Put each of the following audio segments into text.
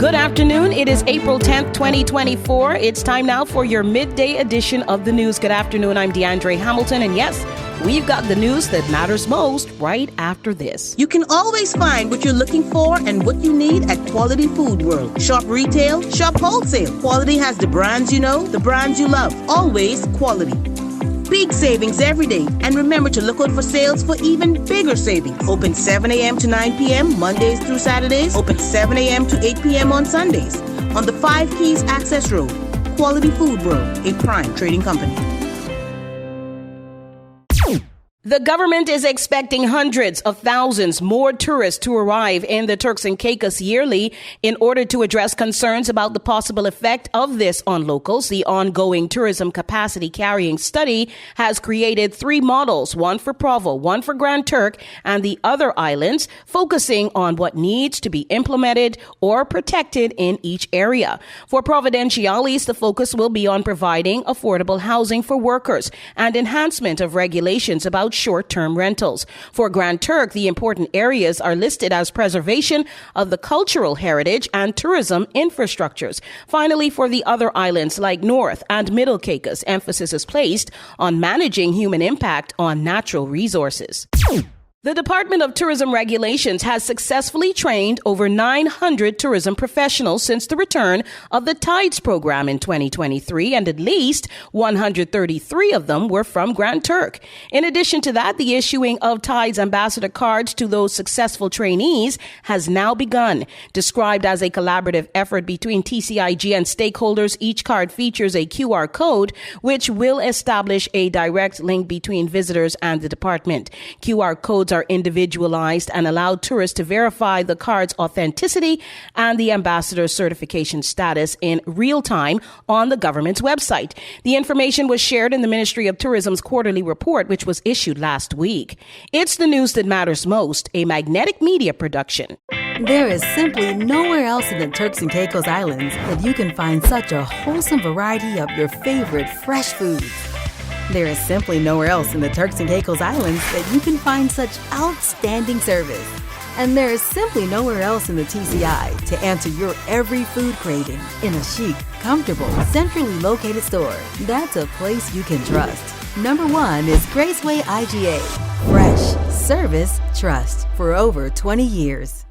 Good afternoon. It is April 10th, 2024. It's time now for your midday edition of the news. Good afternoon. I'm DeAndre Hamilton. And yes, we've got the news that matters most right after this. You can always find what you're looking for and what you need at Quality Food World. Shop retail, shop wholesale. Quality has the brands you know, the brands you love. Always quality. Big savings every day. And remember to look out for sales for even bigger savings. Open 7 a.m. to 9 p.m. Mondays through Saturdays. Open 7 a.m. to 8 p.m. on Sundays. On the 5 Keys Access Road. Quality Food World, a prime trading company. The government is expecting hundreds of thousands more tourists to arrive in the Turks and Caicos yearly in order to address concerns about the possible effect of this on locals. The ongoing tourism capacity carrying study has created 3 models, one for Provo, one for Grand Turk, and the other islands, focusing on what needs to be implemented or protected in each area. For Providenciales, the focus will be on providing affordable housing for workers and enhancement of regulations about short-term rentals. For Grand Turk, the important areas are listed as preservation of the cultural heritage and tourism infrastructures. Finally, for the other islands like North and Middle Caicos, emphasis is placed on managing human impact on natural resources. The Department of Tourism Regulations has successfully trained over 900 tourism professionals since the return of the TIDES program in 2023, and at least 133 of them were from Grand Turk. In addition to that, the issuing of TIDES ambassador cards to those successful trainees has now begun. Described as a collaborative effort between TCIG and stakeholders, each card features a QR code which will establish a direct link between visitors and the department. QR codes are individualized and allow tourists to verify the card's authenticity and the ambassador's certification status in real time on the government's website. The information was shared in the Ministry of Tourism's quarterly report, which was issued last week. It's the news that matters most, a Magnetic Media production. There is simply nowhere else in the Turks and Caicos Islands that you can find such a wholesome variety of your favorite fresh foods. There is simply nowhere else in the Turks and Caicos Islands that you can find such outstanding service. And there is simply nowhere else in the TCI to answer your every food craving in a chic, comfortable, centrally located store. That's a place you can trust. Number 1 is Graceway IGA. Fresh, service, trust for over 20 years.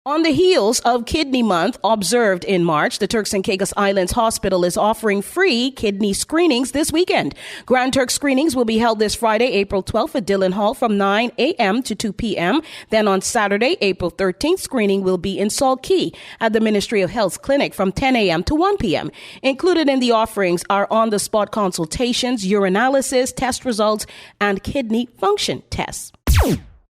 On the heels of Kidney Month observed in March, the Turks and Caicos Islands Hospital is offering free kidney screenings this weekend. Grand Turk screenings will be held this Friday, April 12th at Dillon Hall from 9 a.m. to 2 p.m. Then on Saturday, April 13th, screening will be in Salt Cay at the Ministry of Health's clinic from 10 a.m. to 1 p.m. Included in the offerings are on-the-spot consultations, urinalysis, test results, and kidney function tests.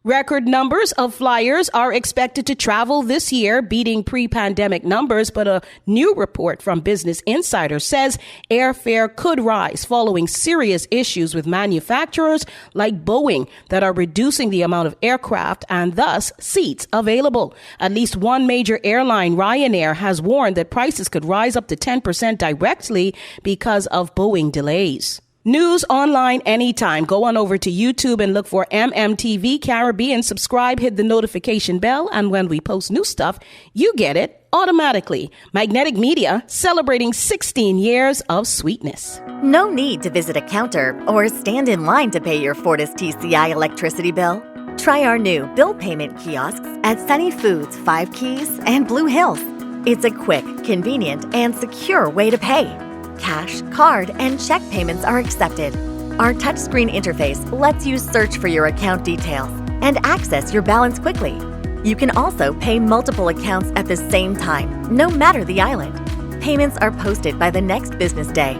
Record numbers of flyers are expected to travel this year, beating pre-pandemic numbers, but a new report from Business Insider says airfare could rise following serious issues with manufacturers like Boeing that are reducing the amount of aircraft and thus seats available. At least one major airline, Ryanair, has warned that prices could rise up to 10% directly because of Boeing delays. News online anytime. Go on over to YouTube and look for MMTV Caribbean. Subscribe, hit the notification bell, and when we post new stuff, you get it automatically. Magnetic Media, celebrating 16 years of sweetness. No need to visit a counter or stand in line to pay your Fortis TCI electricity bill. Try our new bill payment kiosks at Sunny Foods, 5 Keys, and Blue Hills. It's a quick, convenient, and secure way to pay. Cash, card, and check payments are accepted. Our touchscreen interface lets you search for your account details and access your balance quickly. You can also pay multiple accounts at the same time, no matter the island. Payments are posted by the next business day.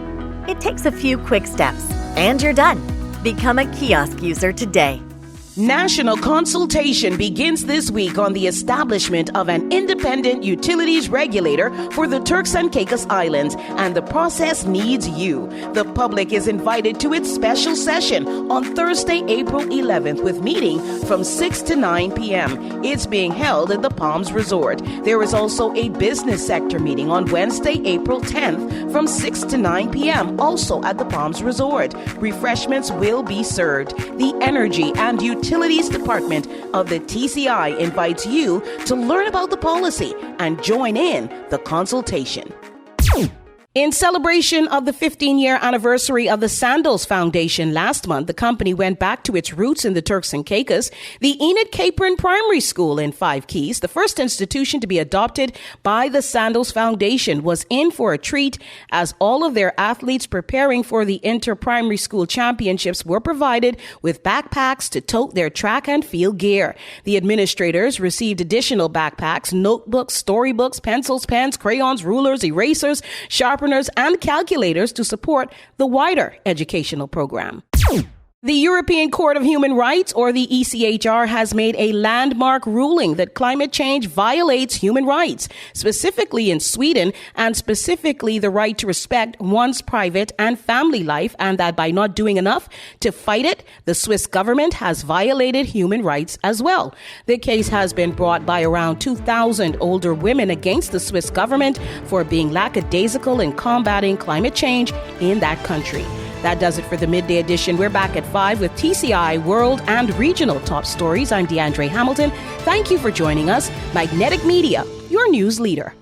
It takes a few quick steps, and you're done. Become a kiosk user today. National consultation begins this week on the establishment of an independent utilities regulator for the Turks and Caicos Islands, and the process needs you. The public is invited to its special session on Thursday, April 11th, with meeting from 6 to 9 p.m. It's being held at the Palms Resort. There is also a business sector meeting on Wednesday, April 10th from 6 to 9 p.m., also at the Palms Resort. Refreshments will be served. The energy and utility Utilities Department of the TCI invites you to learn about the policy and join in the consultation. In celebration of the 15-year anniversary of the Sandals Foundation last month, the company went back to its roots in the Turks and Caicos. The Enid Capron Primary School in Five Keys, the first institution to be adopted by the Sandals Foundation, was in for a treat as all of their athletes preparing for the Inter-Primary School Championships were provided with backpacks to tote their track and field gear. The administrators received additional backpacks, notebooks, storybooks, pencils, pens, crayons, rulers, erasers, sharpeners, and calculators to support the wider educational program. The European Court of Human Rights, or the ECHR, has made a landmark ruling that climate change violates human rights, specifically in Sweden, and specifically the right to respect one's private and family life, and that by not doing enough to fight it, the Swiss government has violated human rights as well. The case has been brought by around 2,000 older women against the Swiss government for being lackadaisical in combating climate change in that country. That does it for the Midday Edition. We're back at 5 with TCI World and Regional Top Stories. I'm DeAndre Hamilton. Thank you for joining us. Magnetic Media, your news leader.